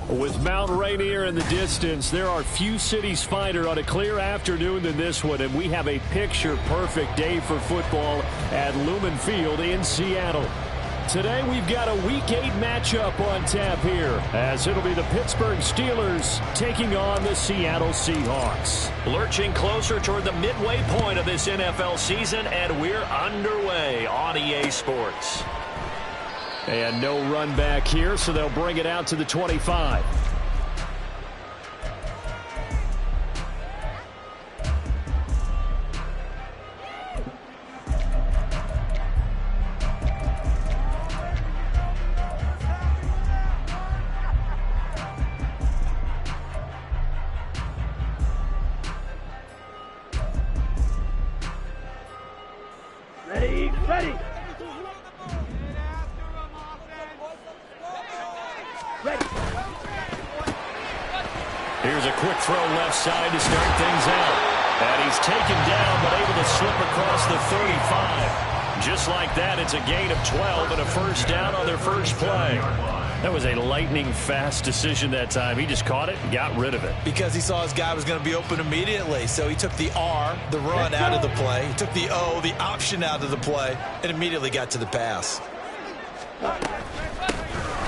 With Mount Rainier in the distance, there are few cities finer on a clear afternoon than this one, and we have a picture-perfect day for football at Lumen Field in Seattle. Today, we've got a Week 8 matchup on tap here, as it'll be the Pittsburgh Steelers taking on the Seattle Seahawks. Lurching closer toward the midway point of this NFL season, and we're underway on EA Sports. And no run back here, so they'll bring it out to the 25. Ready. Here's a quick throw left side to start things out. And he's taken down, but able to slip across the 35. Just like that, it's a gain of 12 and a first down on their first play. That was a lightning-fast decision that time. He just caught it and got rid of it. Because he saw his guy was going to be open immediately. So he took the R, the run, out of the play. He took the O, the option, out of the play, and immediately got to the pass.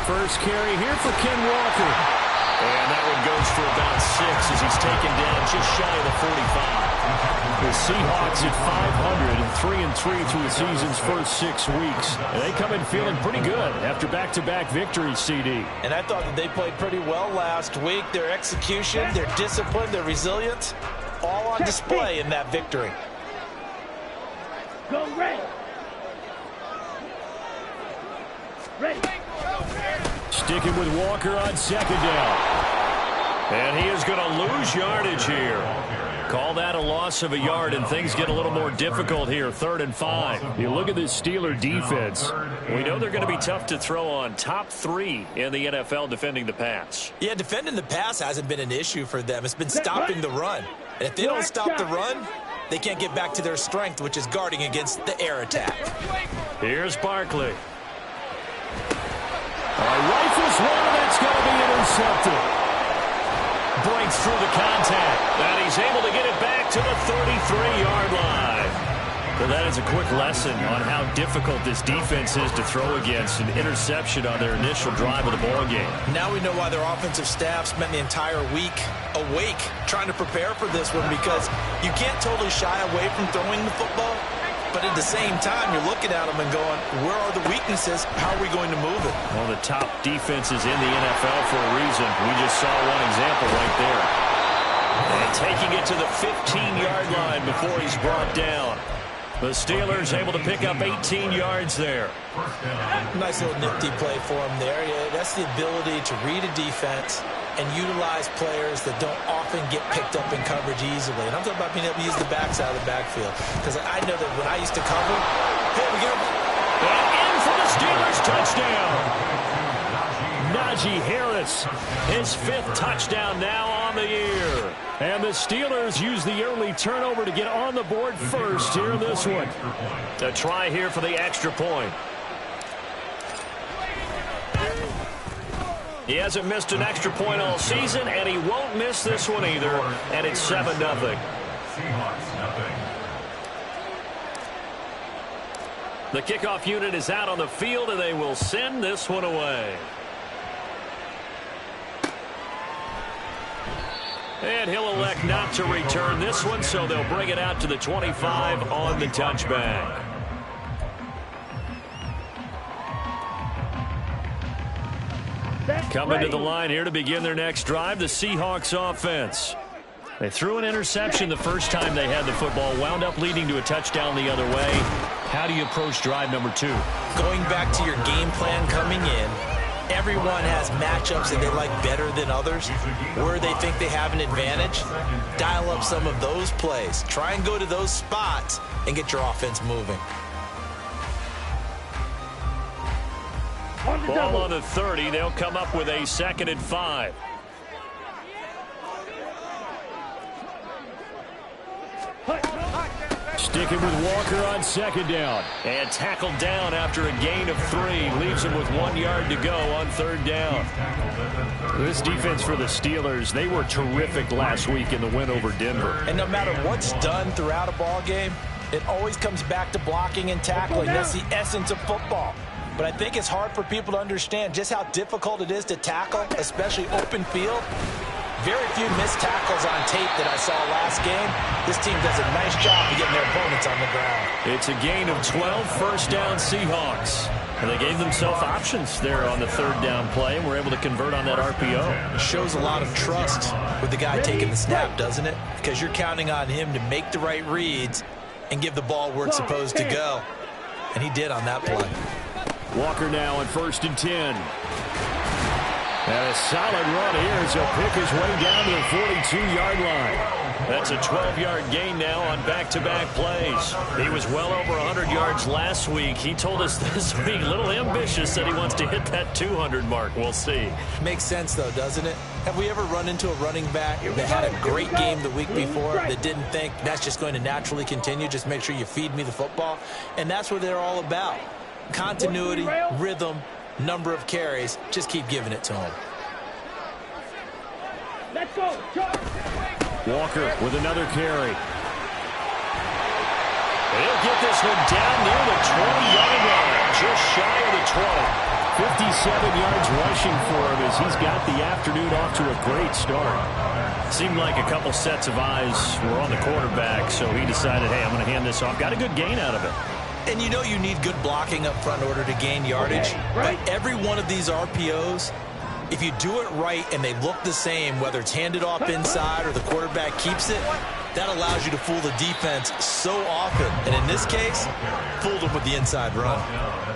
First carry here for Ken Walker. And that one goes for about 6 as he's taken down just shy of the 45. The Seahawks at 500 and 3-3 through the season's first 6 weeks. And they come in feeling pretty good after back-to-back victories, CD. And I thought that they played pretty well last week. Their execution, their discipline, their resilience, all on display in that victory. Go Ray. Ready. Sticking with Walker on second down. And he is going to lose yardage here. Call that a loss of a yard, and things get a little more difficult here, 3rd and 5. You look at this Steeler defense. We know they're going to be tough to throw on. Top 3 in the NFL defending the pass. Yeah, defending the pass hasn't been an issue for them. It's been stopping the run. And if they don't stop the run, they can't get back to their strength, which is guarding against the air attack. Here's Barkley. Rifles one, that's going to be intercepted. Breaks through the contact, and he's able to get it back to the 33-yard line. Well, that is a quick lesson on how difficult this defense is to throw against. An interception on their initial drive of the ball game. Now we know why their offensive staff spent the entire week awake trying to prepare for this one, because you can't totally shy away from throwing the football. But at the same time, you're looking at them and going, where are the weaknesses? How are we going to move it? One of the top defenses in the NFL for a reason. We just saw one example right there. And taking it to the 15-yard line before he's brought down. The Steelers able to pick up 18 yards there. Nice little nifty play for him there. Yeah, that's the ability to read a defense and utilize players that don't often get picked up in coverage easily. And I'm talking about being able to use the backside of the backfield. Because I know that when I used to cover, here we go. And in for the Steelers touchdown. Najee Harris, his 5th touchdown now on the year. And the Steelers use the early turnover to get on the board first here in this one. A try here for the extra point. He hasn't missed an extra point all season, and he won't miss this one either. And it's 7-0. The kickoff unit is out on the field, and they will send this one away. And he'll elect not to return this one, so they'll bring it out to the 25 on the touchback. Coming to the line here to begin their next drive, the Seahawks offense. They threw an interception the first time they had the football, wound up leading to a touchdown the other way. How do you approach drive number 2? Going back to your game plan coming in, everyone has matchups that they like better than others. Where they think they have an advantage, dial up some of those plays. Try and go to those spots and get your offense moving. Ball on the 30. They'll come up with a 2nd and 5. Sticking with Walker on 2nd down. And tackled down after a gain of 3. Leaves him with 1 yard to go on 3rd down. This defense for the Steelers, they were terrific last week in the win over Denver. And no matter what's done throughout a ball game, it always comes back to blocking and tackling. That's the essence of football. But I think it's hard for people to understand just how difficult it is to tackle, especially open field. Very few missed tackles on tape that I saw last game. This team does a nice job of getting their opponents on the ground. It's a gain of 12, first down Seahawks. And they gave themselves options there on the third down play and were able to convert on that RPO. It shows a lot of trust with the guy taking the snap, doesn't it? Because you're counting on him to make the right reads and give the ball where it's supposed to go. And he did on that play. Walker now on 1st and 10. And a solid run here as he'll pick his way down to the 42-yard line. That's a 12-yard gain now on back-to-back plays. He was well over 100 yards last week. He told us this week, a little ambitious, that he wants to hit that 200 mark. We'll see. Makes sense, though, doesn't it? Have we ever run into a running back that had a great game the week before that didn't think that's just going to naturally continue? Just make sure you feed me the football. And that's what they're all about. Continuity, rhythm, number of carries. Just keep giving it to him. Let's go. Walker with another carry. He'll get this one down near the 20-yard line, just shy of the 20. 57 yards rushing for him as he's got the afternoon off to a great start. Seemed like a couple sets of eyes were on the quarterback, so he decided, hey, I'm going to hand this off. Got a good gain out of it. And you know you need good blocking up front in order to gain yardage. But every one of these RPOs, if you do it right and they look the same, whether it's handed off inside or the quarterback keeps it, that allows you to fool the defense so often. And in this case, fooled them with the inside run.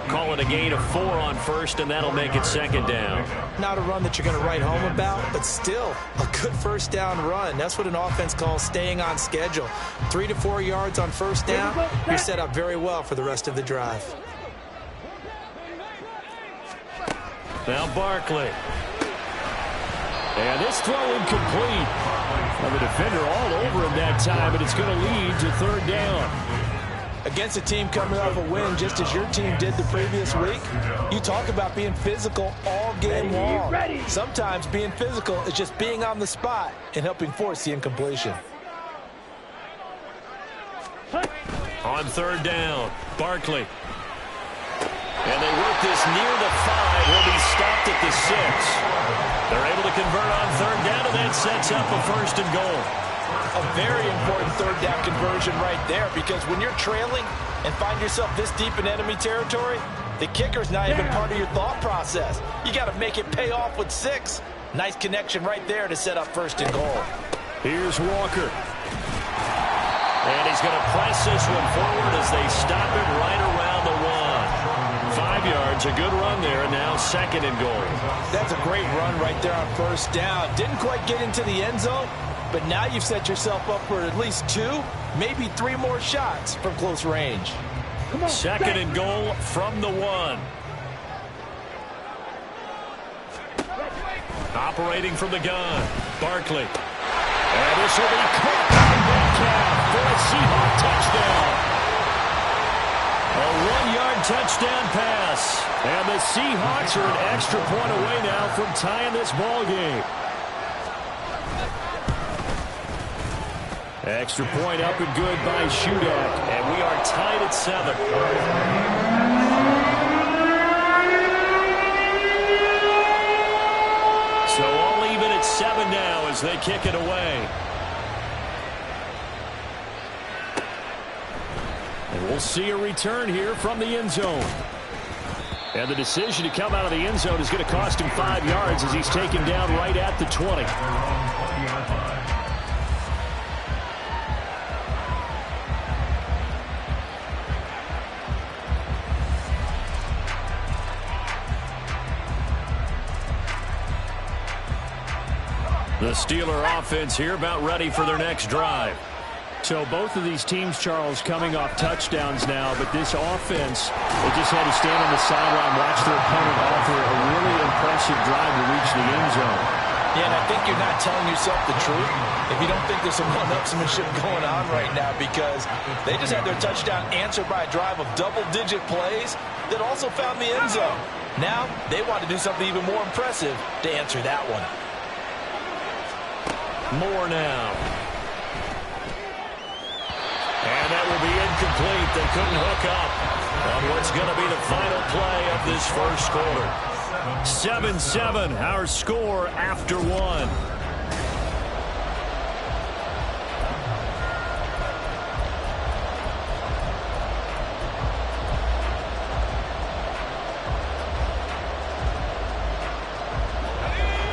Call it a gain of 4 on 1st, and that'll make it 2nd down. Not a run that you're going to write home about, but still a good first down run. That's what an offense calls staying on schedule. 3 to 4 yards on first down, you're set up very well for the rest of the drive. Now Barkley. And this throw incomplete. Well, the defender all over him that time, but it's going to lead to 3rd down. Against a team coming off a win just as your team did the previous week, you talk about being physical all game long. Sometimes being physical is just being on the spot and helping force the incompletion. On 3rd down, Barkley. And they work this near the 5. He'll be stopped at the 6. They're able to convert on 3rd down, and that sets up a 1st and goal. A very important 3rd down conversion right there, because when you're trailing and find yourself this deep in enemy territory, the kicker's not even part of your thought process. You got to make it pay off with 6. Nice connection right there to set up 1st and goal. Here's Walker. And he's going to press this one forward as they stop it right around the 1. 5 yards, a good run there, and now 2nd and goal. That's a great run right there on 1st down. Didn't quite get into the end zone, but now you've set yourself up for at least 2, maybe 3 more shots from close range. 2nd and goal from the 1. Operating from the gun, Barkley. And this will be caught by Metcalf for a Seahawk touchdown. A 1-yard touchdown pass. And the Seahawks are an extra point away now from tying this ball game. Extra point up and good by shootout. And we are tied at 7. So all even at 7 now as they kick it away. And we'll see a return here from the end zone. And the decision to come out of the end zone is going to cost him 5 yards as he's taken down right at the 20. The Steeler offense here about ready for their next drive. So both of these teams, Charles, coming off touchdowns now, but this offense, they just had to stand on the sideline, watch their opponent offer a really impressive drive to reach the end zone. Yeah, and I think you're not telling yourself the truth if you don't think there's some one-upsmanship going on right now, because they just had their touchdown answered by a drive of double-digit plays that also found the end zone. Now they want to do something even more impressive to answer that one. Moore now. And that will be incomplete. They couldn't hook up on what's going to be the final play of this first quarter. 7-7, our score after one.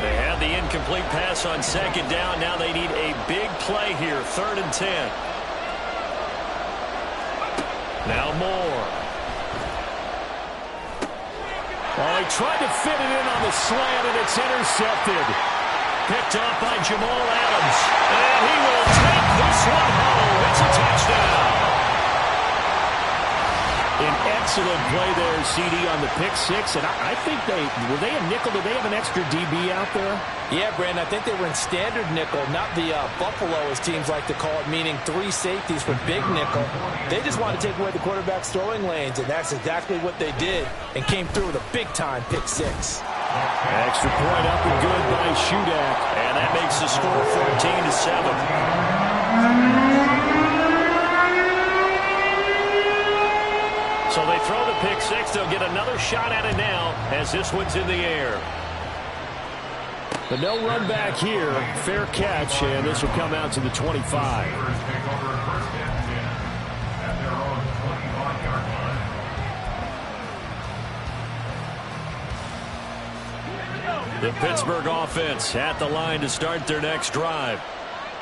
They had the incomplete pass on second down. Now they need a big play here, 3rd and 10. Now Moore. Oh, he tried to fit it in on the slant, and it's intercepted. Picked up by Jamal Adams. And he will take this one home. It's a touchdown. An excellent play there, CD, on the pick six. And I think were they a nickel? Did they have an extra DB out there? Yeah, Brandon, I think they were in standard nickel, not the Buffalo, as teams like to call it, meaning 3 safeties for big nickel. They just wanted to take away the quarterback's throwing lanes, and that's exactly what they did, and came through with a big-time pick six. Extra point up and good by Shudak. And that makes the score 14-7. So they throw the pick six. They'll get another shot at it now as this one's in the air. But no run back here. Fair catch, and this will come out to the 25. The Pittsburgh offense at the line to start their next drive.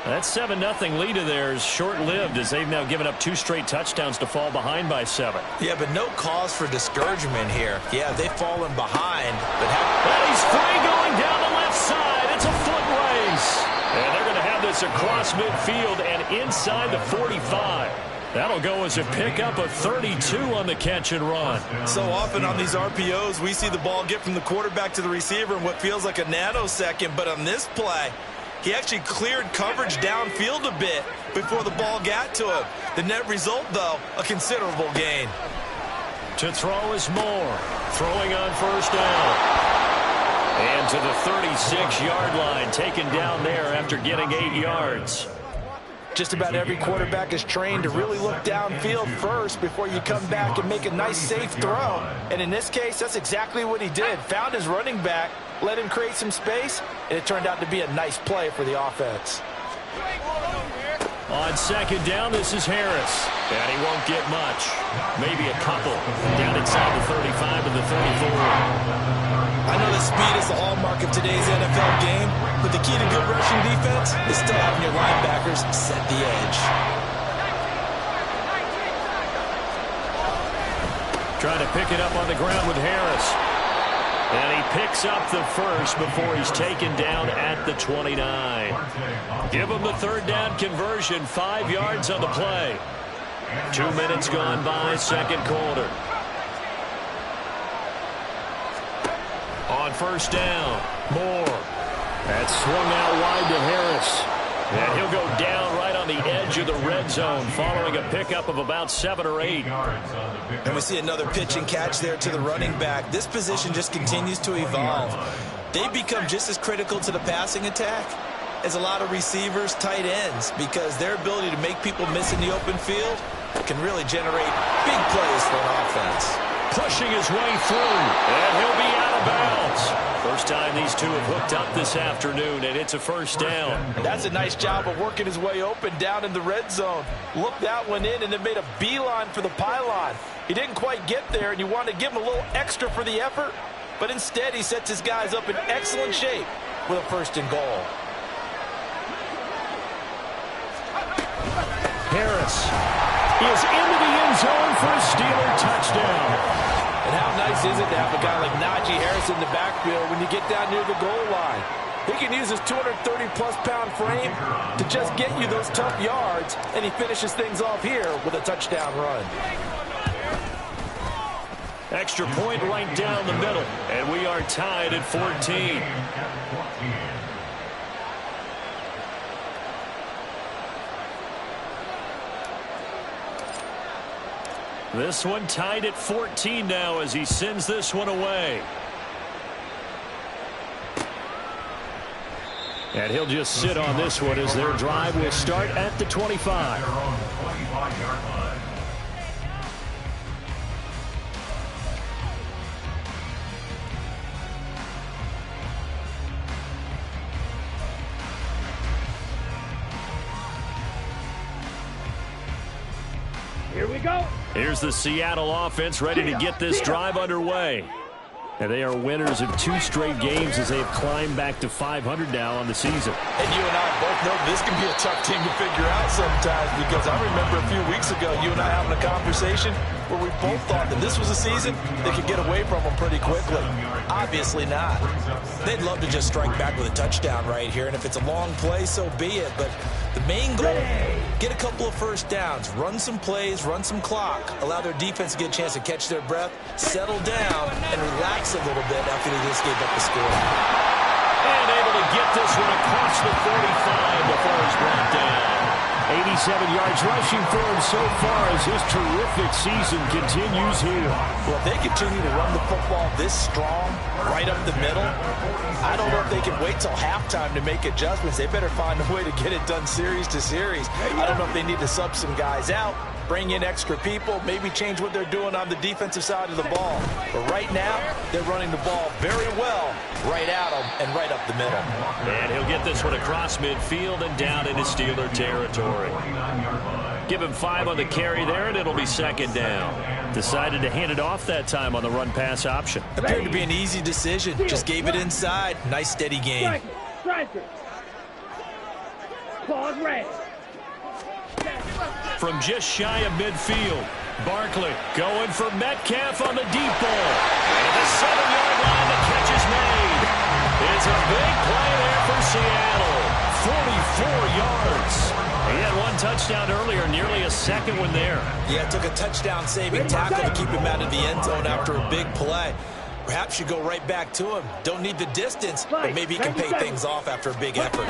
That 7-0 lead of theirs short-lived as they've now given up 2 straight touchdowns to fall behind by 7. Yeah, but no cause for discouragement here. Yeah, they've fallen behind. But he's free going down the left side. It's a foot race. And they're going to have this across midfield and inside the 45. That'll go as a pickup of 32 on the catch and run. So often on these RPOs, we see the ball get from the quarterback to the receiver in what feels like a nanosecond. But on this play, he actually cleared coverage downfield a bit before the ball got to him. The net result, though, a considerable gain. To throw is Moore. Throwing on first down. And to the 36-yard line, taken down there after getting 8 yards. Just about every quarterback is trained to really look downfield first before you come back and make a nice, safe throw. And in this case, that's exactly what he did. Found his running back, let him create some space, and it turned out to be a nice play for the offense. On second down, this is Harris. And he won't get much. Maybe a couple. Down inside the 35 and the 34. I know that speed is the hallmark of today's NFL game, but the key to good rushing defense is still having your linebackers set the edge. Trying to pick it up on the ground with Harris. And he picks up the first before he's taken down at the 29. Give him the 3rd down conversion, 5 yards on the play. 2 minutes gone by, second quarter. On first down, Moore. That's swung out wide to Harris. And he'll go down right on the edge of the red zone following a pickup of about 7 or 8. And we see another pitch and catch there to the running back. This position just continues to evolve. They become just as critical to the passing attack as a lot of receivers, tight ends, because their ability to make people miss in the open field can really generate big plays for an offense. Pushing his way through, and he'll be out of bounds. First time these two have hooked up this afternoon, and it's a first down. That's a nice job of working his way open down in the red zone. Looked that one in and then made a beeline for the pylon. He didn't quite get there, and you want to give him a little extra for the effort, but instead he sets his guys up in excellent shape with a 1st and goal. Harris is into the end zone for a Steeler touchdown. And how nice is it to have a guy like Najee Harris in the backfield when you get down near the goal line? He can use his 230-plus-pound frame to just get you those tough yards, and he finishes things off here with a touchdown run. Extra point right down the middle, and we are tied at 14. This one tied at 14 now as he sends this one away. And he'll just sit on this one as their drive will start at the 25. Here we go. Here's the Seattle offense ready to get this drive underway. And they are winners of 2 straight games as they have climbed back to 500 now on the season. And you and I both know this can be a tough team to figure out sometimes, because I remember a few weeks ago you and I having a conversation where we both thought that this was a season they could get away from them pretty quickly. Obviously not. They'd love to just strike back with a touchdown right here, and if it's a long play, so be it. But the main goal, get a couple of first downs, run some plays, run some clock, allow their defense to get a chance to catch their breath, settle down, and relax a little bit after they just gave up the score. And able to get this one across the 45 before he's brought down. 87 yards rushing for him so far as his terrific season continues here. Well, if they continue to run the football this strong, right up the middle, I don't know if they can wait till halftime to make adjustments. They better find a way to get it done series to series. I don't know if they need to sub some guys out, bring in extra people, maybe change what they're doing on the defensive side of the ball. But right now, they're running the ball very well right at them and right up the middle. And he'll get this one across midfield and down into Steeler territory. Give him 5 on the carry there, and it'll be second down. Decided to hand it off that time on the run-pass option. Appeared to be an easy decision. Just gave it inside. Nice, steady game. Striker. Pause, red. From just shy of midfield, Barkley going for Metcalf on the deep ball. At the 7-yard line, the catch is made. It's a big play there for Seattle. 44 yards. He had 1 touchdown earlier, nearly a second one there. Yeah, it took a touchdown-saving tackle to keep him out of the end zone after a big play. Perhaps you go right back to him. Don't need the distance, but maybe he can pay things off after a big effort.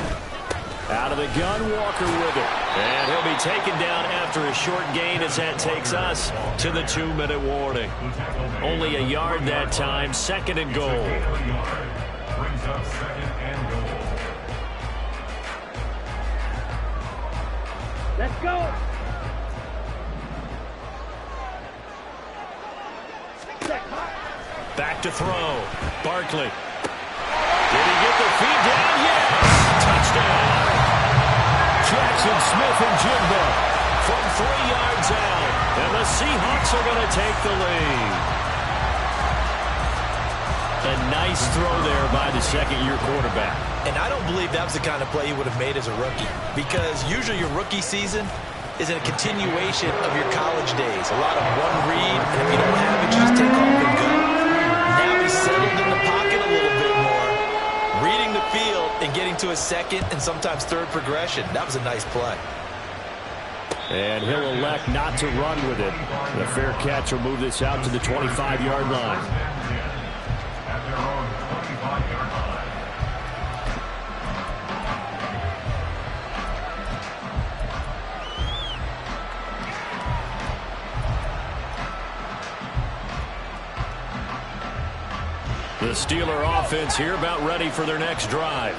Out of the gun, Walker with it. And he'll be taken down after a short gain as that takes us to the 2-minute warning. Only a yard that time, 2nd and goal. Let's go. Back to throw. Barkley. Did he get the feed down? Yes! Touchdown. Jackson Smith and Jigba from 3 yards out. And the Seahawks are going to take the lead. A nice throw there by the second-year quarterback. And I don't believe that was the kind of play he would have made as a rookie, because usually your rookie season is a continuation of your college days. A lot of one read, and if you don't have it, you just take off and go. Now he's settled in the pocket a little bit more, reading the field and getting to a second and sometimes third progression. That was a nice play. And he'll elect not to run with it. The fair catch will move this out to the 25-yard line. The Steeler offense here about ready for their next drive.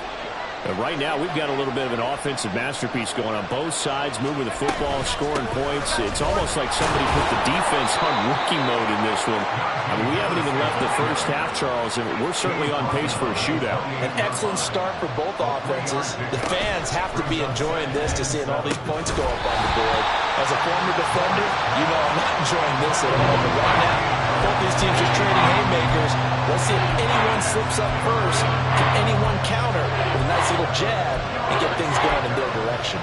And right now, we've got a little bit of an offensive masterpiece going on both sides, moving the football, scoring points. It's almost like somebody put the defense on rookie mode in this one. I mean, we haven't even left the first half, Charles, and we're certainly on pace for a shootout. An excellent start for both offenses. The fans have to be enjoying this to seeing all these points go up on the board. As a former defender, you know I'm not enjoying this at all. But right now, both these teams are trading haymakers. Let's see if anyone slips up first. Can anyone counter with a nice little jab and get things going in their direction?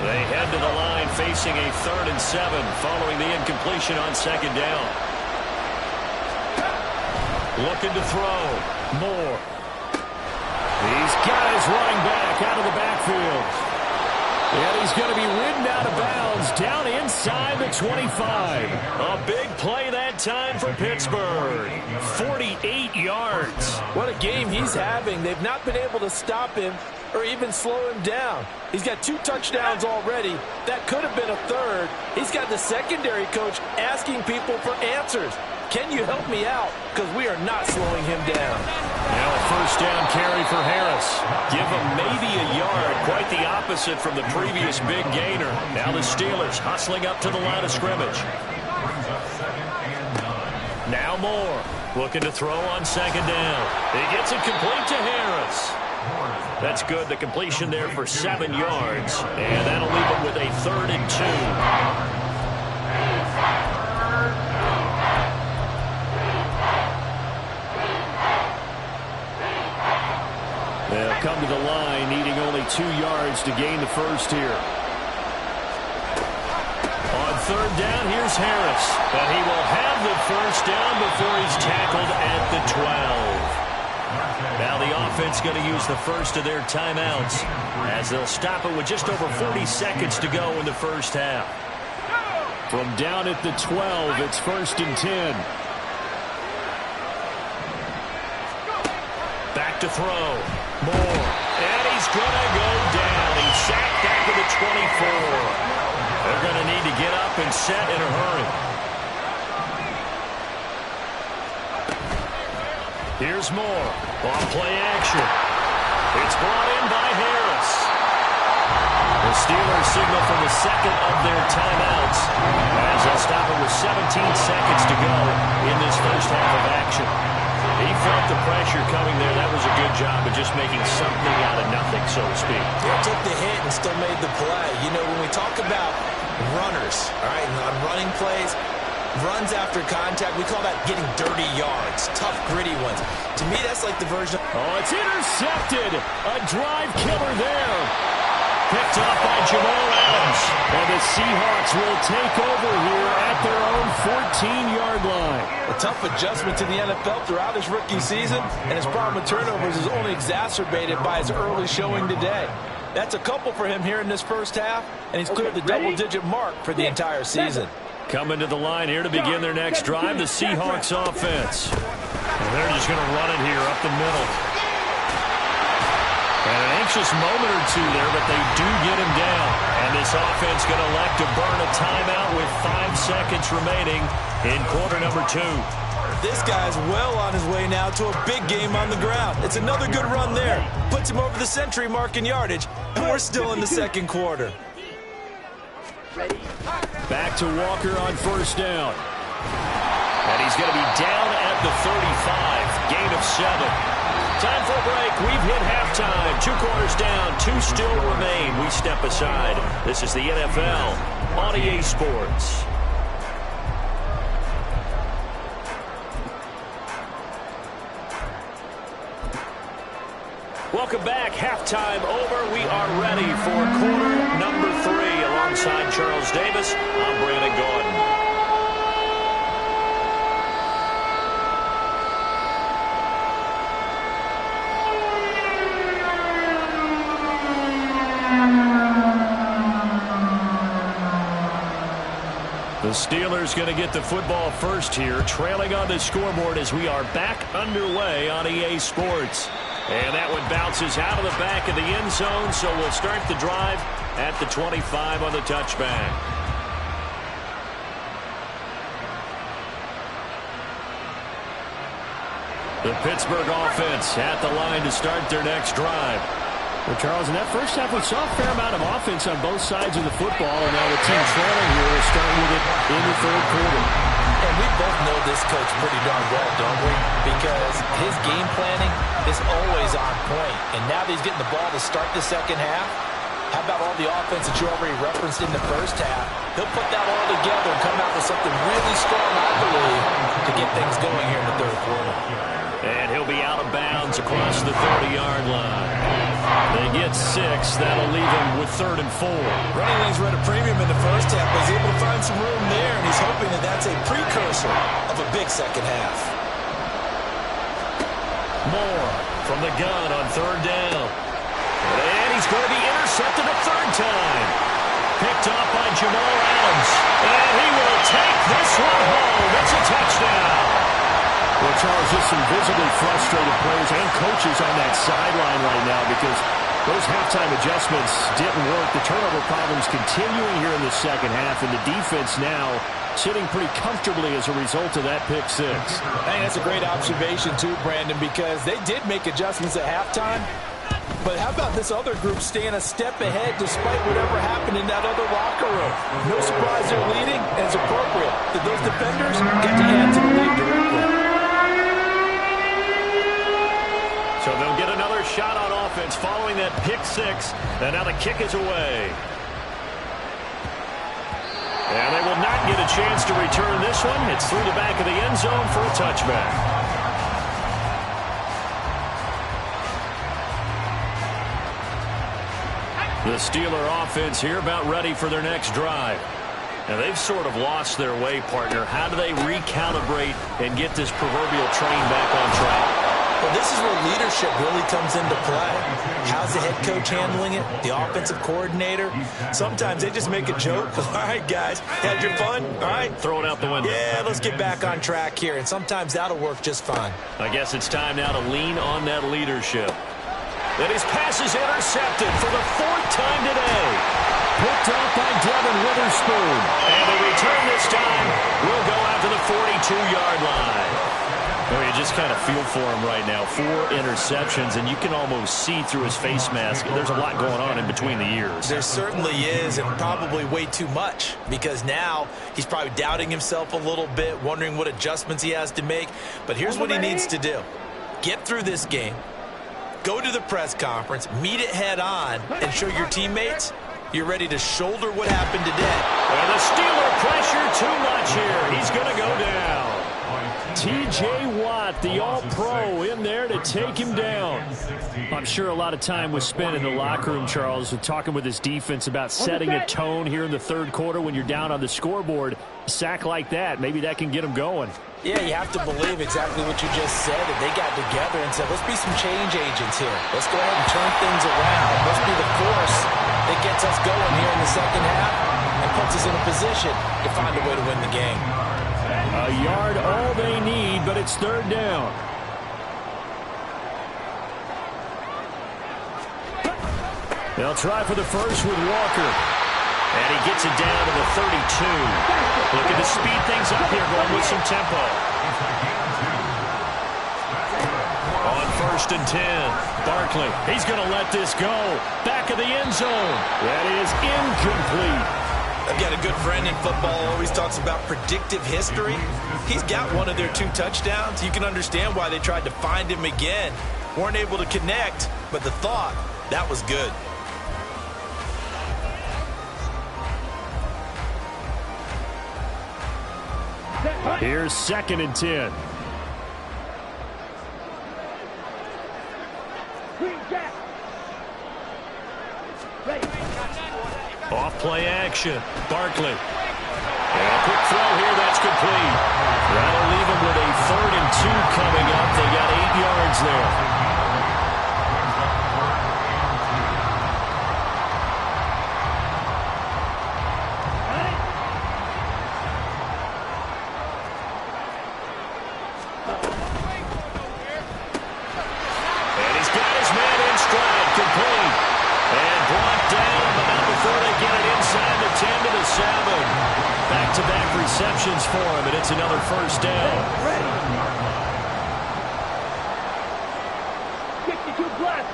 They head to the line facing a 3rd and 7 following the incompletion on 2nd down. Looking to throw. Moore. He's got his running back out of the backfield. And he's going to be ridden out of bounds down inside the 25. A big play that time for Pittsburgh. 48 yards. What a game he's having. They've not been able to stop him or even slow him down. He's got 2 touchdowns already. That could have been a third. He's got the secondary coach asking people for answers. Can you help me out? Because we are not slowing him down. Now a first down carry for Harris. Give him maybe a yard. Quite the opposite from the previous big gainer. Now the Steelers hustling up to the line of scrimmage. Now Moore looking to throw on second down. He gets it complete to Harris. That's good. The completion there for 7 yards. And that'll leave it with a 3rd and 2. They'll come to the line, needing only 2 yards to gain the first here. On 3rd down, here's Harris. But he will have the first down before he's tackled at the 12. Now the offense going to use the first of their timeouts as they'll stop it with just over 40 seconds to go in the first half. From down at the 12, it's 1st and 10. Back to throw. Moore. And he's going to go down. He's sacked back to the 24. They're going to need to get up and set in a hurry. Here's Moore. On play action. It's brought in by Harris. The Steelers signal for the second of their timeouts as they'll stop it with 17 seconds to go in this first half of action. He felt the pressure coming there. That was a good job of just making something out of nothing, so to speak. He took the hit and still made the play. You know, when we talk about runners, all right, on running plays, runs after contact, we call that getting dirty yards, tough, gritty ones. To me, that's like the version of... Oh, it's intercepted. A drive killer there. Picked off by Jamal Adams. And the Seahawks will take over here at their own 14-yard line. A tough adjustment to the NFL throughout his rookie season, and his problem with turnovers is only exacerbated by his early showing today. That's a couple for him here in this first half, and he's cleared the double-digit mark for the entire season. Coming to the line here to begin their next drive, the Seahawks offense. And they're just going to run it here up the middle. And an anxious moment or two there, but they do get him down. And this offense going to elect to burn a timeout with 5 seconds remaining in quarter number 2. This guy's well on his way now to a big game on the ground. It's another good run there. Puts him over the century mark in yardage, and we're still in the second quarter. Back to Walker on first down. And he's going to be down at the 35. Gain of 7. Time for a break. We've hit halftime. 2 quarters down. 2 still remain. We step aside. This is the NFL on EA Sports. Welcome back. Halftime over. We are ready for quarter number 3. Alongside Charles Davis, I'm Brandon Gordon. The Steelers going to get the football first here, trailing on the scoreboard as we are back underway on EA Sports. And that one bounces out of the back of the end zone, so we'll start the drive at the 25 on the touchback. The Pittsburgh offense at the line to start their next drive. Well, Charles, in that first half, we saw a fair amount of offense on both sides of the football, and now the team trailing here is starting with it in the third quarter. And we both know this coach pretty darn well, don't we? Because his game planning is always on point. And now that he's getting the ball to start the second half, how about all the offense that you already referenced in the first half? He'll put that all together and come out with something really strong, I believe, to get things going here in the third quarter. And he'll be out of bounds across the 30-yard line. They get 6. That'll leave him with 3rd and 4. Running lanes were at a premium in the first half, but he's able to find some room there, and he's hoping that that's a precursor of a big second half. Moore from the gun on 3rd down. And he's going to be intercepted a 3rd time. picked off by Jamal Adams. And he will take this one home. It's a touchdown. Well, Charles, just some visibly frustrated players and coaches on that sideline right now because those halftime adjustments didn't work. The turnover problems continuing here in the second half, and the defense now sitting pretty comfortably as a result of that pick six. I think that's a great observation too, Brandon, because they did make adjustments at halftime. But how about this other group staying a step ahead despite whatever happened in that other locker room? No surprise they're leading, and it's appropriate that those defenders get to add to the lead directly. So they'll get another shot on offense following that pick six. And now the kick is away. And they will not get a chance to return this one. It's through the back of the end zone for a touchback. The Steeler offense here about ready for their next drive. Now they've sort of lost their way, partner. How do they recalibrate and get this proverbial train back on track? Well, this is where leadership really comes into play. How's the head coach handling it? The offensive coordinator? Sometimes they just make a joke. All right, guys, had your fun? All right. Throw it out the window. Yeah, let's get back on track here. And sometimes that'll work just fine. I guess it's time now to lean on that leadership. And his pass is intercepted for the fourth time today. Picked up by Devin Witherspoon. And the return this time will go out to the 42-yard line. Oh, you just kind of feel for him right now. 4 interceptions, and you can almost see through his face mask. There's a lot going on in between the ears. There certainly is, and probably way too much, because now he's probably doubting himself a little bit, wondering what adjustments he has to make. But here's what he needs to do. Get through this game, go to the press conference, meet it head on, and show your teammates you're ready to shoulder what happened today. And the Steeler pressure too much here. He's going to go down. T.J. Watt, the all-pro, in there to take him down. I'm sure a lot of time was spent in the locker room, Charles, talking with his defense about setting a tone here in the third quarter when you're down on the scoreboard. A sack like that, maybe that can get him going. Yeah, you have to believe exactly what you just said. That they got together and said, let's be some change agents here. Let's go ahead and turn things around. Let's be the force that gets us going here in the second half and puts us in a position to find a way to win the game. A yard all they need, but it's third down. They'll try for the first with Walker. And he gets it down to the 32. Looking to speed things up here, going with some tempo. On 1st and 10, Barkley. He's going to let this go. Back of the end zone. That is incomplete. I've got a good friend in football, always talks about predictive history. He's got one of their 2 touchdowns. You can understand why they tried to find him again. Weren't able to connect, but the thought, that was good. Here's 2nd and 10. Off play action. Barkley. And a quick throw here. That's complete. That'll leave them with a 3rd and 2 coming up. They got 8 yards there. And he's got his man in stride. Complete. And brought down, but not before they get it inside the 10 to the 7. Back-to-back receptions for him, and it's another first down. 62 plus.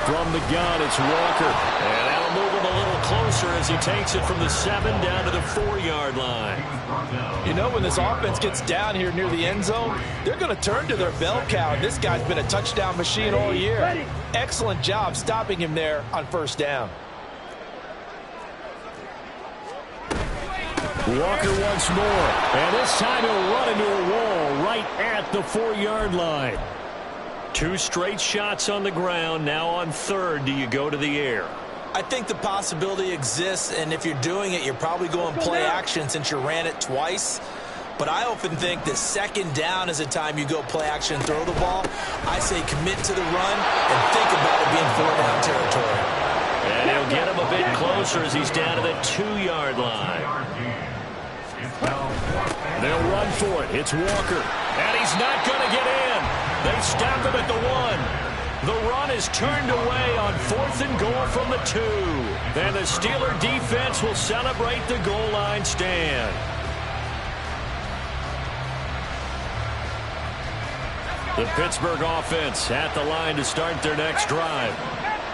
From the gun, it's Walker. And that'll move him a little closer as he takes it from the 7 down to the 4-yard line. You know, when this offense gets down here near the end zone, they're going to turn to their bell cow. This guy's been a touchdown machine all year. Excellent job stopping him there on 1st down. Walker once more. And this time he'll run into a wall right at the 4-yard line. 2 straight shots on the ground. Now on 3rd, do you go to the air? I think the possibility exists, and if you're doing it, you're probably going play action since you ran it twice. But I often think that 2nd down is a time you go play action and throw the ball. I say commit to the run and think about it being 4-down territory. And he'll get him a bit closer as he's down to the 2-yard line. They'll run for it. It's Walker. And he's not going to get in. They stop him at the 1. The run is turned away on 4th and goal from the 2. And the Steeler defense will celebrate the goal line stand. The Pittsburgh offense at the line to start their next drive.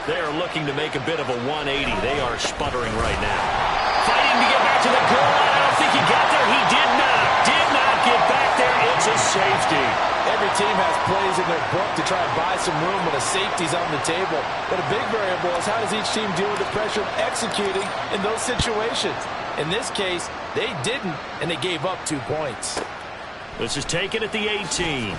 They are looking to make a bit of a 180. They are sputtering right now. Fighting to get back to the goal line. I don't think he got there. He did not. Did not get back there. It's a safety. Every team has plays in their book to try and buy some room when a safety's on the table. But a big variable is how does each team deal with the pressure of executing in those situations. In this case, they didn't, and they gave up 2 points. This is taken at the 18.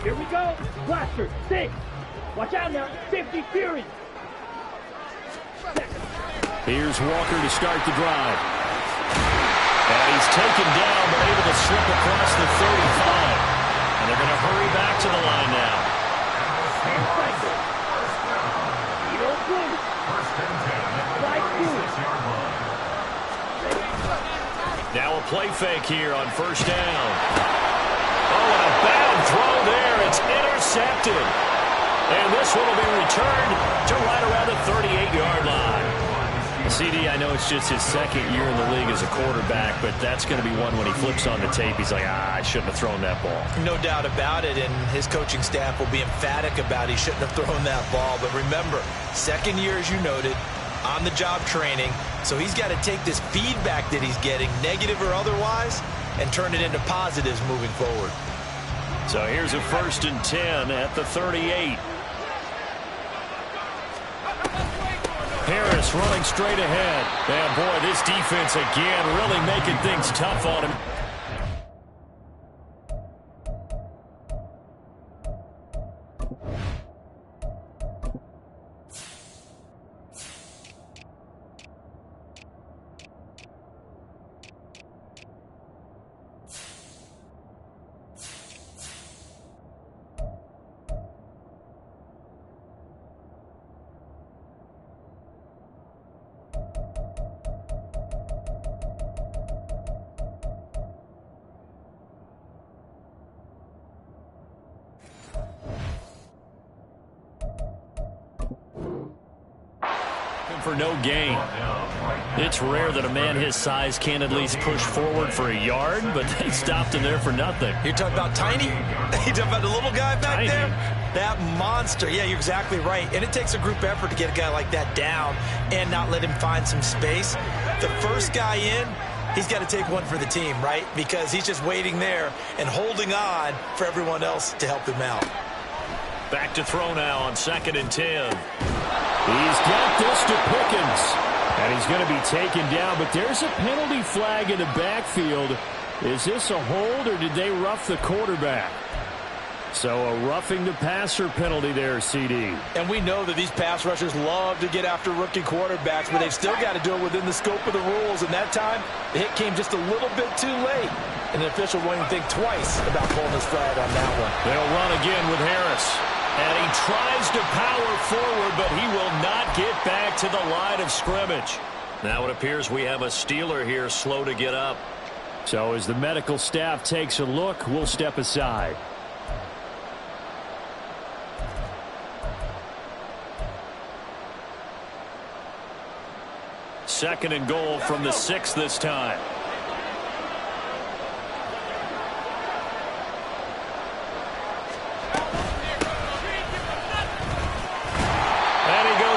Here we go. Blaster, 6. Watch out now. Safety Fury. Here's Walker to start the drive. And he's taken down, but able to slip across the 35. And they're going to hurry back to the line now. And cycle. Hero blue. Slide blue. Now a play fake here on 1st down. Oh, and a bad throw there. It's intercepted. And this one will be returned to right around the 38-yard line. CD, I know it's just his 2nd year in the league as a quarterback, but that's going to be one when he flips on the tape. He's like, I shouldn't have thrown that ball. No doubt about it, and his coaching staff will be emphatic about he shouldn't have thrown that ball. But remember, 2nd year, as you noted, on-the-job training, so he's got to take this feedback that he's getting, negative or otherwise, and turn it into positives moving forward. So here's a 1st and 10 at the 38. Harris running straight ahead. And boy, this defense again really making things tough on him. For no gain. It's rare that a man his size can at least push forward for a yard, but they stopped him there for nothing. You're talking about tiny? You're talking about the little guy back Tiny. there? That monster. Yeah, you're exactly right. And it takes a group effort to get a guy like that down and not let him find some space. The first guy in, he's got to take one for the team, right? Because he's just waiting there and holding on for everyone else to help him out. Back to throw now on 2nd and 10. He's got this to Pickens. And he's going to be taken down, but there's a penalty flag in the backfield. Is this a hold, or did they rough the quarterback? So a roughing the passer penalty there, CD. And we know that these pass rushers love to get after rookie quarterbacks, but they've still got to do it within the scope of the rules. And that time, the hit came just a little bit too late. And the official won't even think twice about pulling his flag on that one. They'll run again with Harris. And he tries to power forward, but he will not get back to the line of scrimmage. Now it appears we have a Steeler here slow to get up. So as the medical staff takes a look, we'll step aside. Second and goal from the 6 this time.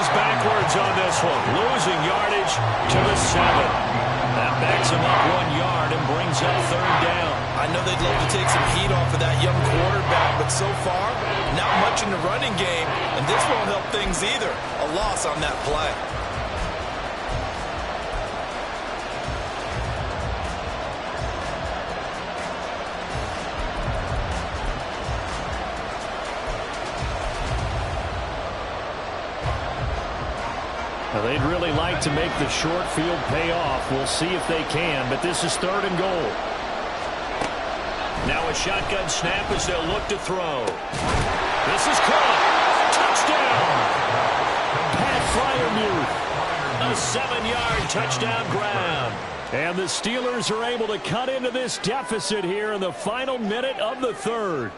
Backwards on this one, losing yardage to the 7. That backs him up 1 yard and brings up 3rd down. I know they'd love to take some heat off of that young quarterback, but so far, not much in the running game, and this won't help things either. A loss on that play. Well, they'd really like to make the short field pay off. We'll see if they can, but this is 3rd and goal. Now a shotgun snap as they'll look to throw. This is caught. Touchdown. Pat Fryermuth. A 7-yard touchdown grab. And the Steelers are able to cut into this deficit here in the final minute of the 3rd.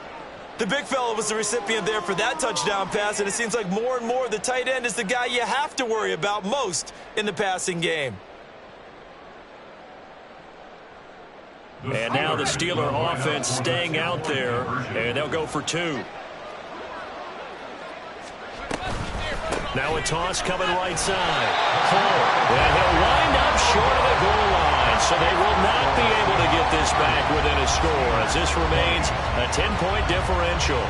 The big fella was the recipient there for that touchdown pass, and it seems like more and more the tight end is the guy you have to worry about most in the passing game. And now the Steeler offense staying out there, and they'll go for 2. Now a toss coming right side. And he'll wind up short of the goal line, so they will not be able to get this back within a score as this remains a 10-point differential.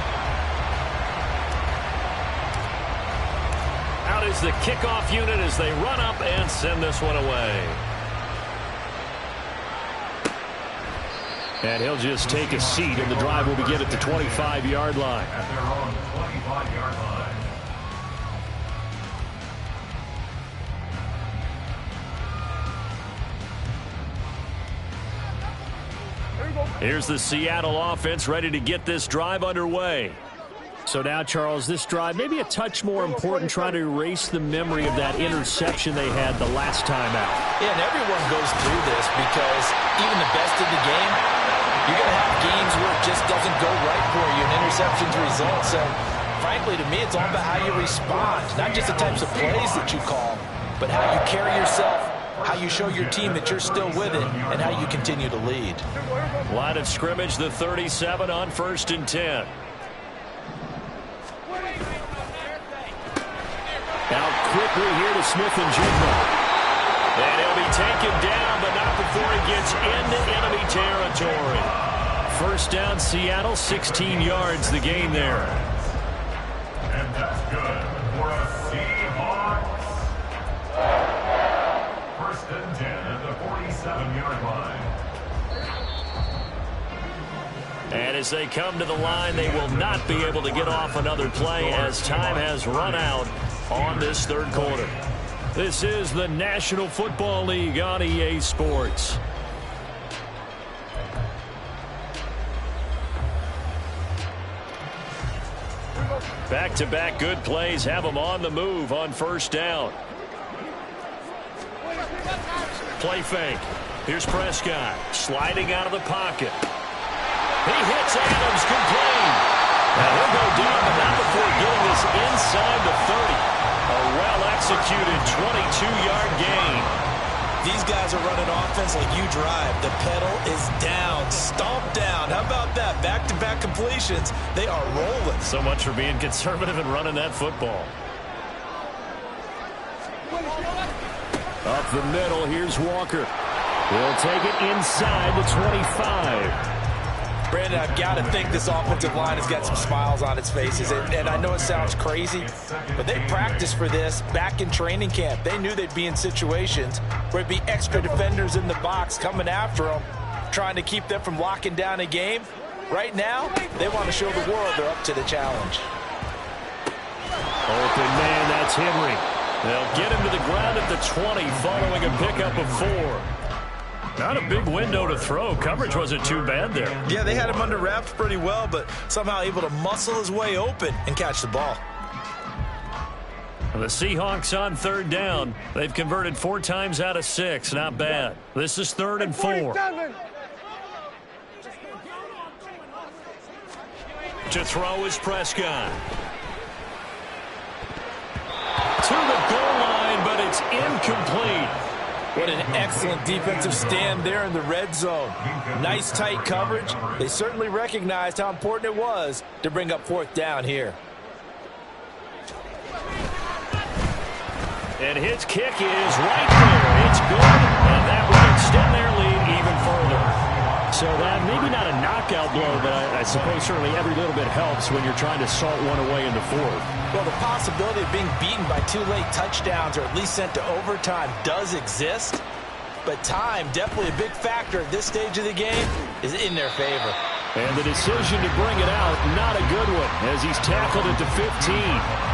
Out is the kickoff unit as they run up and send this one away. And he'll just take a seat, and the drive will begin at the 25-yard line. At their own 25-yard line. Here's the Seattle offense ready to get this drive underway. So now, Charles, this drive maybe a touch more important, trying to erase the memory of that interception they had the last time out. Yeah, and everyone goes through this because even the best of the game, you're going to have games where it just doesn't go right for you and interceptions result. So, frankly, to me, it's all about how you respond, not just the types of plays that you call, but how you carry yourself, how you show your team that you're still with it, and how you continue to lead. Line of scrimmage, the 37 on 1st and 10. Out quickly here to Smith and Jigma. And he'll be taken down, but not before he gets into enemy territory. 1st down, Seattle, 16 yards the gain there. And that's good for a Seahawks. 1st and 10 at the 47-yard line. And as they come to the line, they will not be able to get off another play as time has run out on this 3rd quarter. This is the National Football League on EA Sports. Back-to-back good plays have them on the move on 1st down. Play fake. Here's Prescott sliding out of the pocket. He hits Adams complete. Now he'll go down, but not before getting this inside the 30. A well-executed 22-yard gain. These guys are running offense like you drive. The pedal is down, stomped down. How about that? Back-to-back completions. They are rolling. So much for being conservative and running that football. Up the middle, here's Walker. He'll take it inside the 25. Brandon, I've got to think this offensive line has got some smiles on its faces. And I know it sounds crazy, but they practiced for this back in training camp. They knew they'd be in situations where it'd be extra defenders in the box coming after them, trying to keep them from locking down a game. Right now, they want to show the world they're up to the challenge. Open man, that's Henry. They'll get him to the ground at the 20 following a pickup of 4. Not a big window to throw. Coverage wasn't too bad there. Yeah, they had him under wraps pretty well, but somehow able to muscle his way open and catch the ball. The Seahawks on 3rd down. They've converted 4 times out of 6. Not bad. This is 3rd and 4. To throw is Prescott. To the goal line, but it's incomplete. What an excellent defensive stand there in the red zone. Nice tight coverage. They certainly recognized how important it was to bring up 4th down here. And his kick is right there. It's good, and that will extend their lead even further. So that maybe not a knockout blow, but I suppose certainly every little bit helps when you're trying to salt one away in the 4th. Well, the possibility of being beaten by 2 late touchdowns or at least sent to overtime does exist, but time, definitely a big factor at this stage of the game, is in their favor. And the decision to bring it out, not a good one, as he's tackled at the 15.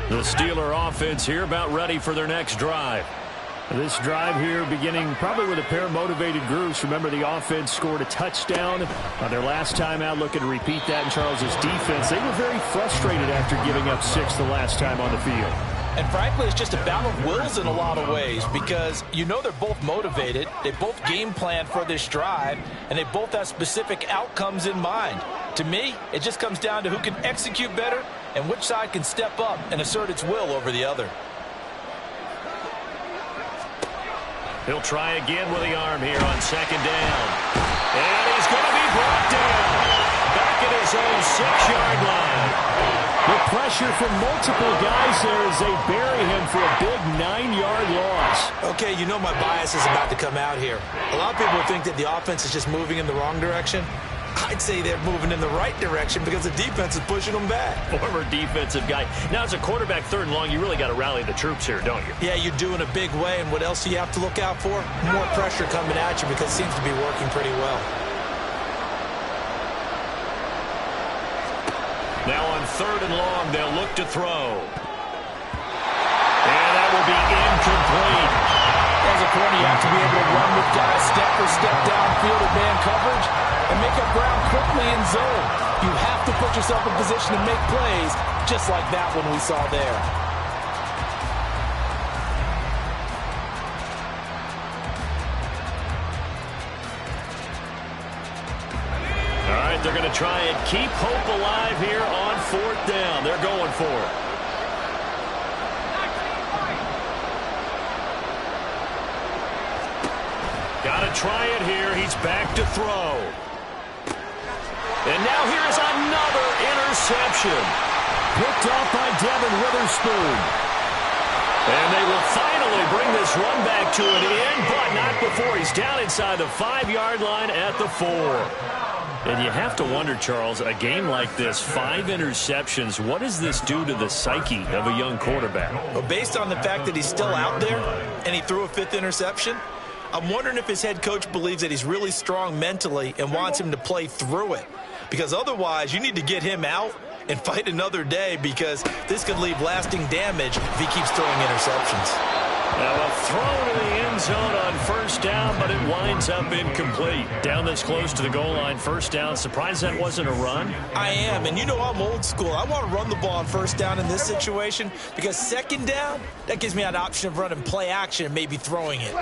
The Steeler offense here about ready for their next drive. This drive here beginning probably with a pair of motivated groups. Remember, the offense scored a touchdown on their last time out. Looking to repeat that in Charles's defense. They were very frustrated after giving up 6 the last time on the field. And frankly, it's just a battle of wills in a lot of ways because you know they're both motivated. They both game plan for this drive, and they both have specific outcomes in mind. To me, it just comes down to who can execute better and which side can step up and assert its will over the other. He'll try again with the arm here on second down. And he's going to be brought down. Back at his own 6-yard line. The pressure from multiple guys there as they bury him for a big 9-yard loss. Okay, you know my bias is about to come out here. A lot of people think that the offense is just moving in the wrong direction. I'd say they're moving in the right direction because the defense is pushing them back. Former defensive guy. Now, as a quarterback, 3rd and long, you really got to rally the troops here, don't you? Yeah, you do in a big way. And what else do you have to look out for? More pressure coming at you because it seems to be working pretty well. Now on 3rd and long, they'll look to throw. And that will be incomplete. As a corner, you have to be able to run with guys step for step downfield in man coverage and make up ground quickly in zone. You have to put yourself in position to make plays, just like that one we saw there. All right, they're going to try and keep hope alive here on 4th down. They're going for it. Got to try it here. He's back to throw. And now here is another interception. Picked off by Devin Witherspoon. And they will finally bring this run back to an end, but not before he's down inside the 5-yard line at the 4. And you have to wonder, Charles, a game like this, 5 interceptions, what does this do to the psyche of a young quarterback? Well, based on the fact that he's still out there and he threw a 5th interception, I'm wondering if his head coach believes that he's really strong mentally and wants him to play through it. Because otherwise, you need to get him out and fight another day because this could leave lasting damage if he keeps throwing interceptions. Now a throw to the end zone on 1st down, but it winds up incomplete. Down this close to the goal line, 1st down. Surprised that wasn't a run? I am, and you know I'm old school. I want to run the ball on 1st down in this situation because 2nd down, that gives me an option of running play action and maybe throwing it.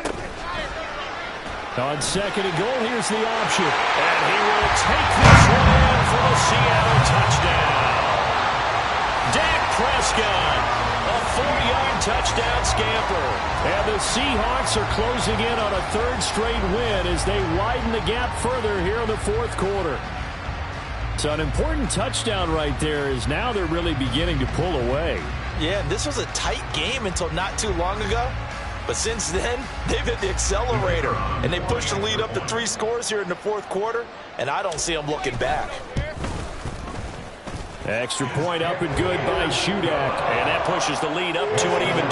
On 2nd and goal, here's the option. And he will take this one in for the Seattle touchdown. Dak Prescott, a 4-yard touchdown scamper. And the Seahawks are closing in on a 3rd straight win as they widen the gap further here in the 4th quarter. So an important touchdown right there is now they're really beginning to pull away. Yeah, this was a tight game until not too long ago. But since then, they've hit the accelerator, and they pushed the lead up to 3 scores here in the 4th quarter, and I don't see them looking back. Extra point up and good by Shudak. And that pushes the lead up to an even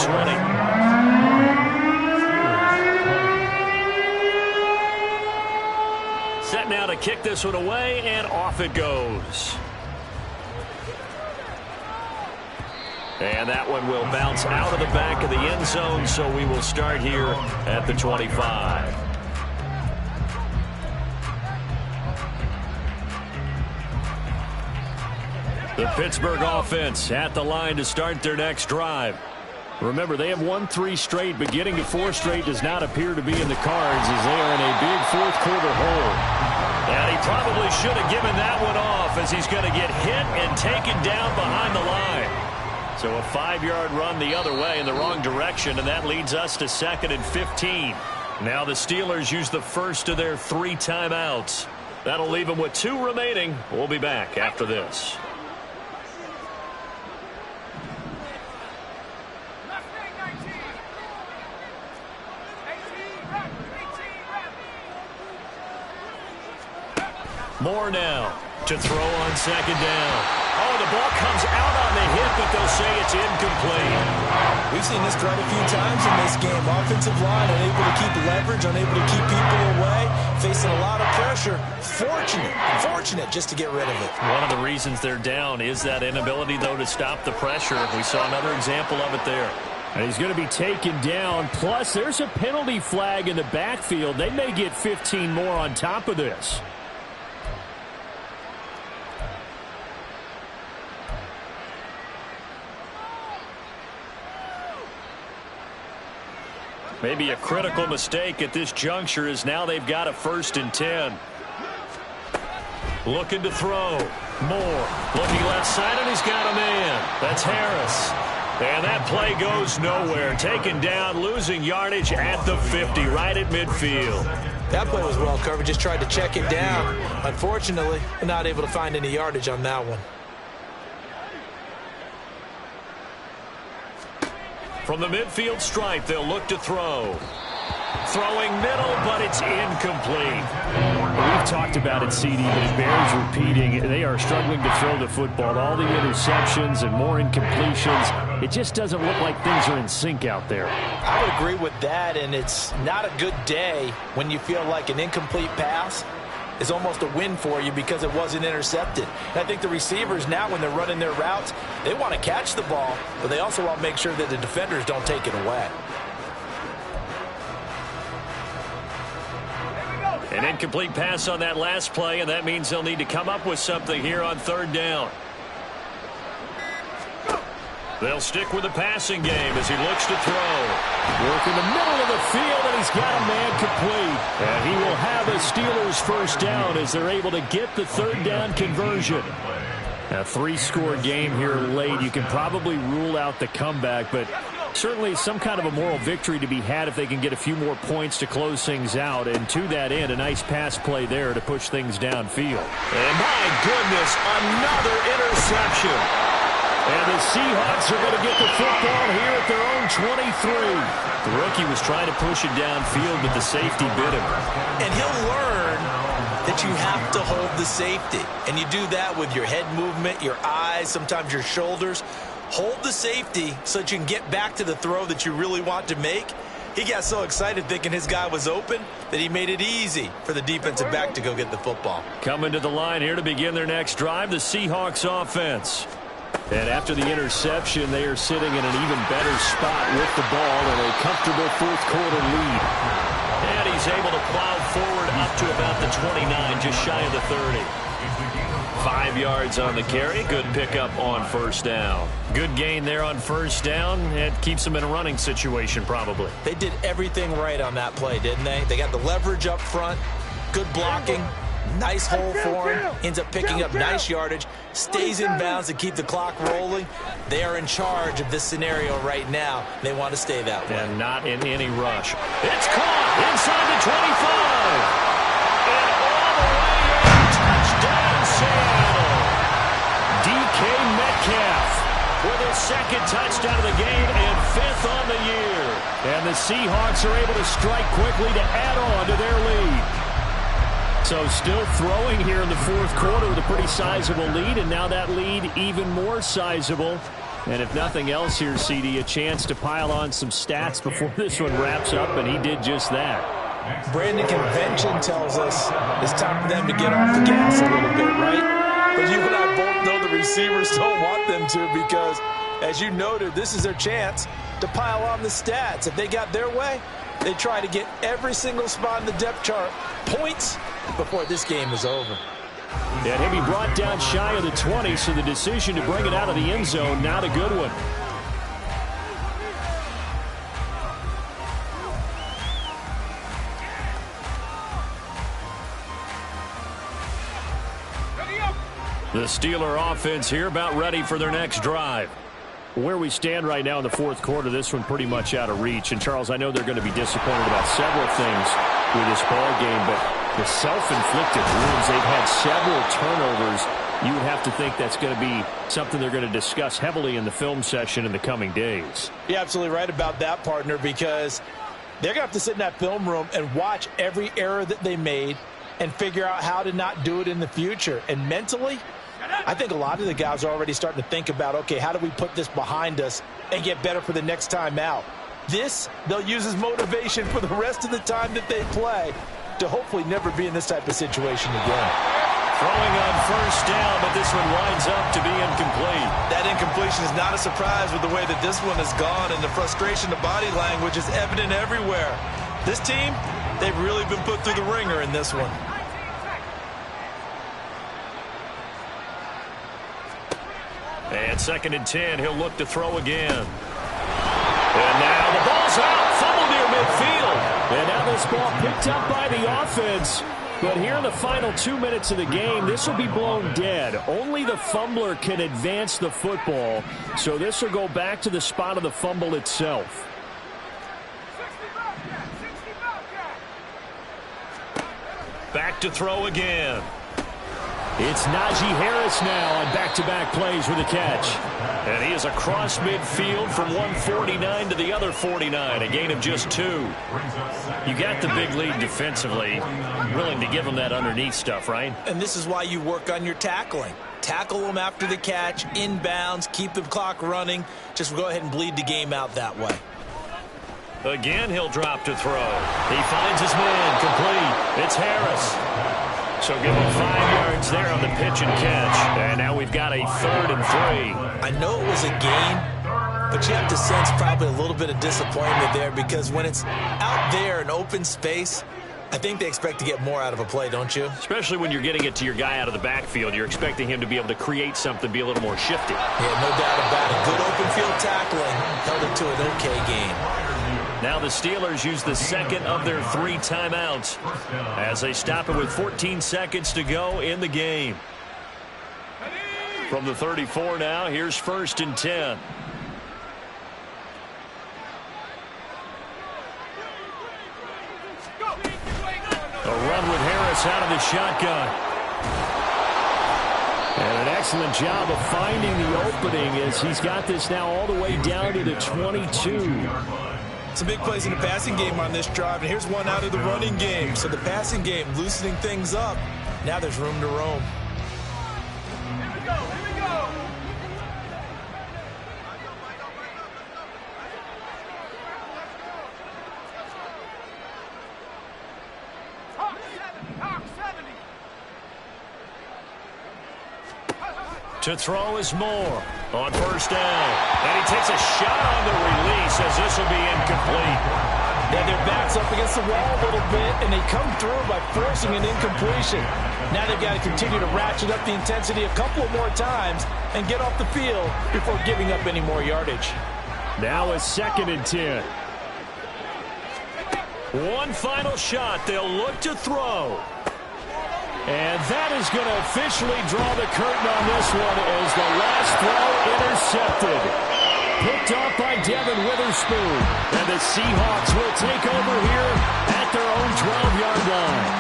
20. Set now to kick this one away, and off it goes. And that one will bounce out of the back of the end zone, so we will start here at the 25. The Pittsburgh offense at the line to start their next drive. Remember, they have won 3 straight, but getting to 4 straight does not appear to be in the cards as they are in a big 4th quarter hole. And he probably should have given that one off as he's going to get hit and taken down behind the line. So a 5-yard run the other way in the wrong direction, and that leads us to 2nd and 15. Now the Steelers use the first of their 3 timeouts. That'll leave them with 2 remaining. We'll be back after this. Moore now to throw on 2nd down. Oh, the ball comes out on the hit, but they'll say it's incomplete. We've seen this quite a few times in this game. Offensive line unable to keep leverage, unable to keep people away, facing a lot of pressure. Fortunate just to get rid of it. One of the reasons they're down is that inability, though, to stop the pressure. We saw another example of it there. And he's going to be taken down. Plus, there's a penalty flag in the backfield. They may get 15 more on top of this. Maybe a critical mistake at this juncture is now they've got a 1st and 10. Looking to throw. Moore looking left side, and he's got a man. That's Harris. And that play goes nowhere. Taken down, losing yardage at the 50, right at midfield. That play was well covered. Just tried to check it down. Unfortunately, not able to find any yardage on that one. From the midfield stripe, they'll look to throw. Throwing middle, but it's incomplete. We've talked about it, CD, but it bears repeating. They are struggling to throw the football. All the interceptions and more incompletions. It just doesn't look like things are in sync out there. I would agree with that, and it's not a good day when you feel like an incomplete pass is almost a win for you because it wasn't intercepted. And I think the receivers now, when they're running their routes, they want to catch the ball, but they also want to make sure that the defenders don't take it away. An incomplete pass on that last play, and that means they'll need to come up with something here on 3rd down. They'll stick with the passing game as he looks to throw. Work in the middle of the field, and he's got a man complete. And he will have a Steelers 1st down as they're able to get the 3rd down conversion. A 3-score game here late. You can probably rule out the comeback, but certainly some kind of a moral victory to be had if they can get a few more points to close things out. And to that end, a nice pass play there to push things downfield. And my goodness, another interception. And the Seahawks are going to get the football here at their own 23. The rookie was trying to push it downfield, but the safety bit him. And he'll learn that you have to hold the safety. And you do that with your head movement, your eyes, sometimes your shoulders. Hold the safety so that you can get back to the throw that you really want to make. He got so excited thinking his guy was open that he made it easy for the defensive back to go get the football. Coming to the line here to begin their next drive, the Seahawks offense. And after the interception, they are sitting in an even better spot with the ball and a comfortable 4th quarter lead. And he's able to plow forward up to about the 29, just shy of the 30. 5 yards on the carry. Good pickup on 1st down. Good gain there on 1st down. It keeps them in a running situation probably. They did everything right on that play, didn't they? They got the leverage up front, good blocking, nice hole for him, ends up picking up nice yardage, stays in bounds to keep the clock rolling. They are in charge of this scenario right now. They want to stay that way. And not in any rush. It's caught inside the 25. And all the way in. Touchdown, Seattle. DK Metcalf with his 2nd touchdown of the game and 5th on the year. And the Seahawks are able to strike quickly to add on to their lead. So still throwing here in the 4th quarter with a pretty sizable lead, and now that lead even more sizable. And if nothing else here, CD, a chance to pile on some stats before this one wraps up, and he did just that. Brandon, convention tells us it's time for them to get off the gas a little bit, right? But you and I both know the receivers don't want them to because, as you noted, this is their chance to pile on the stats. If they got their way, they try to get every single spot in the depth chart points before this game is over. And he'll be brought down shy of the 20, so the decision to bring it out of the end zone, not a good one. The Steeler offense here about ready for their next drive. Where we stand right now in the 4th quarter, this one pretty much out of reach. And, Charles, I know they're going to be disappointed about several things with this ball game, but the self-inflicted wounds, they've had several turnovers. You would have to think that's going to be something they're going to discuss heavily in the film session in the coming days. You're absolutely right about that, partner, because they're going to have to sit in that film room and watch every error that they made and figure out how to not do it in the future. And mentally, I think a lot of the guys are already starting to think about, okay, how do we put this behind us and get better for the next time out? This, they'll use as motivation for the rest of the time that they play to hopefully never be in this type of situation again. Throwing on first down, but this one winds up to be incomplete. That incompletion is not a surprise with the way that this one has gone, and the frustration of body language is evident everywhere. This team, they've really been put through the ringer in this one. And 2nd and 10, he'll look to throw again. And now the ball's out, fumble near midfield. And now this ball picked up by the offense. But here in the final 2 minutes of the game, this will be blown dead. Only the fumbler can advance the football, so this will go back to the spot of the fumble itself. Back to throw again. It's Najee Harris now on back-to-back plays with a catch. And he is across midfield from 149 to the other 49, a gain of just 2. You got the big lead defensively, willing to give him that underneath stuff, right? And this is why you work on your tackling. Tackle them after the catch, inbounds, keep the clock running. Just go ahead and bleed the game out that way. Again, he'll drop to throw. He finds his man, complete. It's Harris. So give him 5 yards there on the pitch and catch. And now we've got a 3rd and 3. I know it was a gain, but you have to sense probably a little bit of disappointment there, because when it's out there in open space, I think they expect to get more out of a play, don't you? Especially when you're getting it to your guy out of the backfield. You're expecting him to be able to create something, be a little more shifty. Yeah, no doubt about it. Good open field tackling held it to an okay game. Now the Steelers use the 2nd of their 3 timeouts as they stop it with 14 seconds to go in the game. From the 34 now, here's 1st and 10. A run with Harris out of the shotgun. And an excellent job of finding the opening as he's got this now all the way down to the 22. Some big plays in the passing game on this drive, and here's one out of the running game. So the passing game loosening things up. Now there's room to roam. Here we go, here we go. Hawk 70. To throw is Moore on first down. And he takes a shot on the release as this will be incomplete. Yeah, their back's up against the wall a little bit, and they come through by forcing an incompletion. Now they've got to continue to ratchet up the intensity a couple of more times and get off the field before giving up any more yardage. Now a 2nd and 10. One final shot. They'll look to throw. And that is going to officially draw the curtain on this one as the last throw intercepted. Picked off by Devin Witherspoon. And the Seahawks will take over here at their own 12-yard line.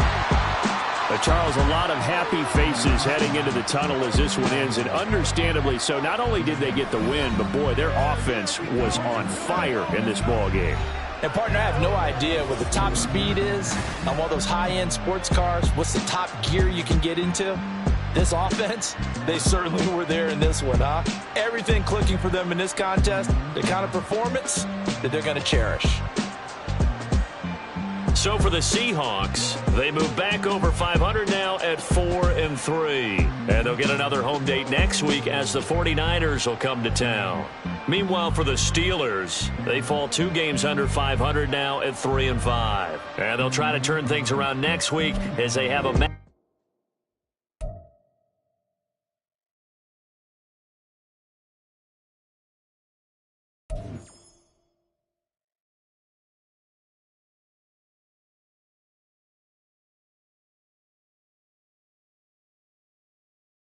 Charles, a lot of happy faces heading into the tunnel as this one ends, and understandably so. Not only did they get the win, but boy, their offense was on fire in this ball game. And, partner, I have no idea what the top speed is on one of those high-end sports cars. What's the top gear you can get into? This offense, they certainly were there in this one, huh? Everything clicking for them in this contest, the kind of performance that they're going to cherish. So for the Seahawks, they move back over 500 now at 4-3. And they'll get another home date next week as the 49ers will come to town. Meanwhile, for the Steelers, they fall 2 games under 500 now at 3-5. And they'll try to turn things around next week as they have a